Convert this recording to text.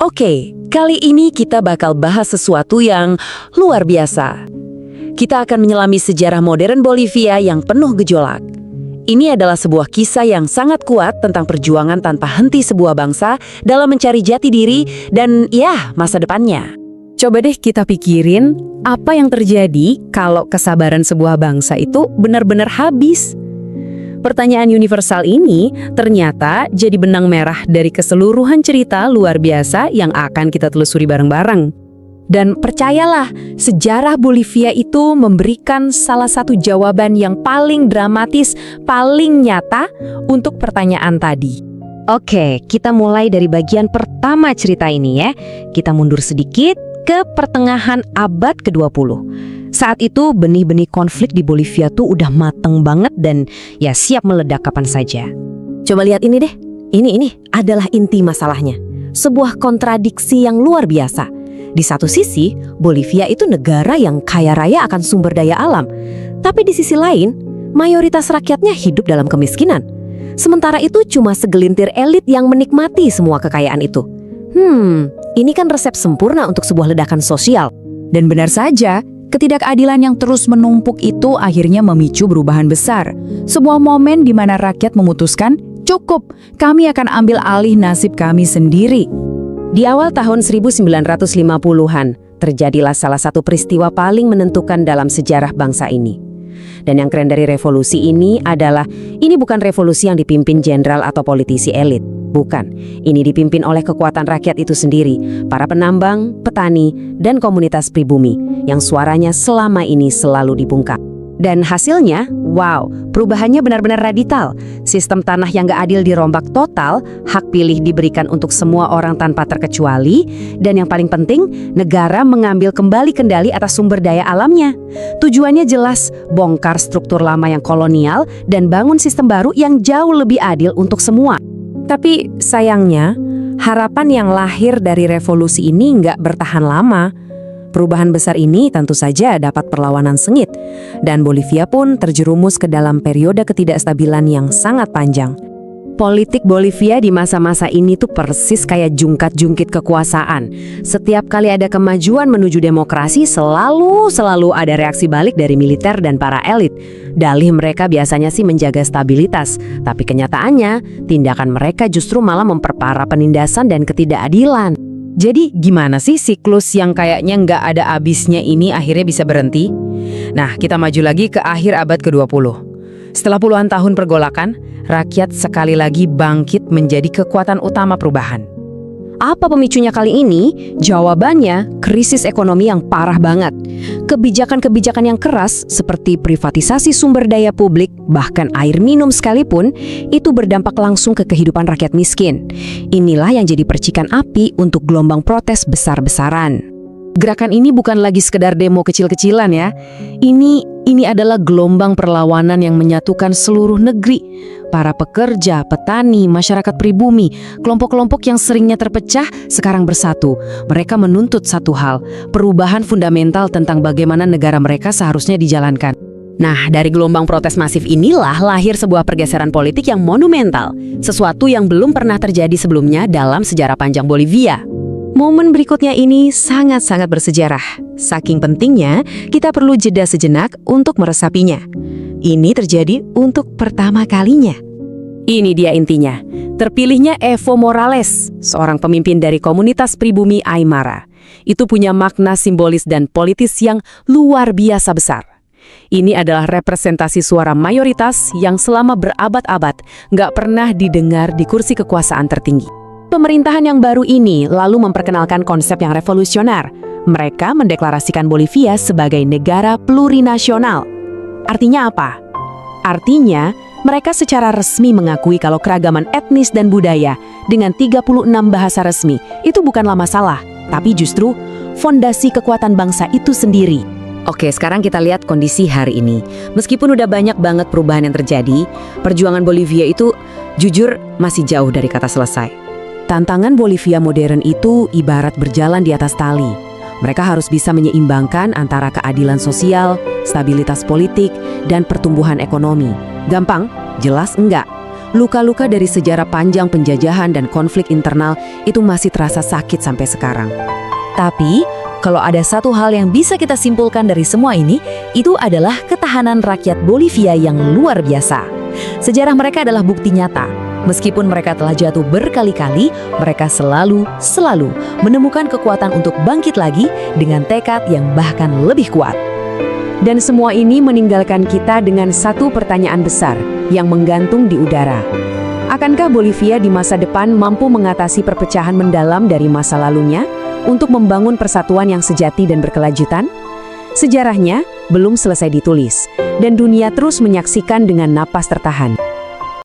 Oke, kali ini kita bakal bahas sesuatu yang luar biasa. Kita akan menyelami sejarah modern Bolivia yang penuh gejolak. Ini adalah sebuah kisah yang sangat kuat tentang perjuangan tanpa henti sebuah bangsa dalam mencari jati diri dan ya, masa depannya. Coba deh kita pikirin apa yang terjadi kalau kesabaran sebuah bangsa itu benar-benar habis. Pertanyaan universal ini ternyata jadi benang merah dari keseluruhan cerita luar biasa yang akan kita telusuri bareng-bareng. Dan percayalah, sejarah Bolivia itu memberikan salah satu jawaban yang paling dramatis, paling nyata untuk pertanyaan tadi. Oke, kita mulai dari bagian pertama cerita ini ya. Kita mundur sedikit ke pertengahan abad ke-20. Saat itu benih-benih konflik di Bolivia tuh udah mateng banget dan ya siap meledak kapan saja. Coba lihat ini deh, ini adalah inti masalahnya. Sebuah kontradiksi yang luar biasa. Di satu sisi, Bolivia itu negara yang kaya raya akan sumber daya alam. Tapi di sisi lain, mayoritas rakyatnya hidup dalam kemiskinan. Sementara itu cuma segelintir elit yang menikmati semua kekayaan itu. Ini kan resep sempurna untuk sebuah ledakan sosial. Dan benar saja, ketidakadilan yang terus menumpuk itu akhirnya memicu perubahan besar. Sebuah momen di mana rakyat memutuskan, cukup, kami akan ambil alih nasib kami sendiri. Di awal tahun 1950-an, terjadilah salah satu peristiwa paling menentukan dalam sejarah bangsa ini. Dan yang keren dari revolusi ini adalah, ini bukan revolusi yang dipimpin jenderal atau politisi elit. Bukan, ini dipimpin oleh kekuatan rakyat itu sendiri, para penambang, petani, dan komunitas pribumi yang suaranya selama ini selalu dibungkam. Dan hasilnya, wow, perubahannya benar-benar radikal. Sistem tanah yang gak adil dirombak total, hak pilih diberikan untuk semua orang tanpa terkecuali, dan yang paling penting, negara mengambil kembali kendali atas sumber daya alamnya. Tujuannya jelas, bongkar struktur lama yang kolonial dan bangun sistem baru yang jauh lebih adil untuk semua. Tapi sayangnya, harapan yang lahir dari revolusi ini nggak bertahan lama. Perubahan besar ini tentu saja dapat perlawanan sengit, dan Bolivia pun terjerumus ke dalam periode ketidakstabilan yang sangat panjang. Politik Bolivia di masa-masa ini tuh persis kayak jungkat-jungkit kekuasaan. Setiap kali ada kemajuan menuju demokrasi, selalu ada reaksi balik dari militer dan para elit. Dalih mereka biasanya sih menjaga stabilitas, tapi kenyataannya, tindakan mereka justru malah memperparah penindasan dan ketidakadilan. Jadi gimana sih siklus yang kayaknya nggak ada habisnya ini akhirnya bisa berhenti? Nah, kita maju lagi ke akhir abad ke-20. Setelah puluhan tahun pergolakan, rakyat sekali lagi bangkit menjadi kekuatan utama perubahan. Apa pemicunya kali ini? Jawabannya, krisis ekonomi yang parah banget. Kebijakan-kebijakan yang keras seperti privatisasi sumber daya publik, bahkan air minum sekalipun, itu berdampak langsung ke kehidupan rakyat miskin. Inilah yang jadi percikan api untuk gelombang protes besar-besaran. Gerakan ini bukan lagi sekedar demo kecil-kecilan ya. Ini adalah gelombang perlawanan yang menyatukan seluruh negeri. Para pekerja, petani, masyarakat pribumi, kelompok-kelompok yang seringnya terpecah sekarang bersatu. Mereka menuntut satu hal, perubahan fundamental tentang bagaimana negara mereka seharusnya dijalankan. Nah, dari gelombang protes masif inilah lahir sebuah pergeseran politik yang monumental. Sesuatu yang belum pernah terjadi sebelumnya dalam sejarah panjang Bolivia. Momen berikutnya ini sangat-sangat bersejarah. Saking pentingnya, kita perlu jeda sejenak untuk meresapinya. Ini terjadi untuk pertama kalinya. Ini dia intinya. Terpilihnya Evo Morales, seorang pemimpin dari komunitas pribumi Aymara. Itu punya makna simbolis dan politis yang luar biasa besar. Ini adalah representasi suara mayoritas yang selama berabad-abad nggak pernah didengar di kursi kekuasaan tertinggi. Pemerintahan yang baru ini lalu memperkenalkan konsep yang revolusioner. Mereka mendeklarasikan Bolivia sebagai negara plurinasional. Artinya apa? Artinya, mereka secara resmi mengakui kalau keragaman etnis dan budaya dengan 36 bahasa resmi itu bukanlah masalah, tapi justru fondasi kekuatan bangsa itu sendiri. Oke, sekarang kita lihat kondisi hari ini. Meskipun udah banyak banget perubahan yang terjadi, perjuangan Bolivia itu jujur masih jauh dari kata selesai. Tantangan Bolivia modern itu ibarat berjalan di atas tali. Mereka harus bisa menyeimbangkan antara keadilan sosial, stabilitas politik, dan pertumbuhan ekonomi. Gampang? Jelas enggak. Luka-luka dari sejarah panjang penjajahan dan konflik internal itu masih terasa sakit sampai sekarang. Tapi, kalau ada satu hal yang bisa kita simpulkan dari semua ini, itu adalah ketahanan rakyat Bolivia yang luar biasa. Sejarah mereka adalah bukti nyata. Meskipun mereka telah jatuh berkali-kali, mereka selalu menemukan kekuatan untuk bangkit lagi dengan tekad yang bahkan lebih kuat. Dan semua ini meninggalkan kita dengan satu pertanyaan besar yang menggantung di udara. Akankah Bolivia di masa depan mampu mengatasi perpecahan mendalam dari masa lalunya untuk membangun persatuan yang sejati dan berkelanjutan? Sejarahnya belum selesai ditulis, dan dunia terus menyaksikan dengan napas tertahan.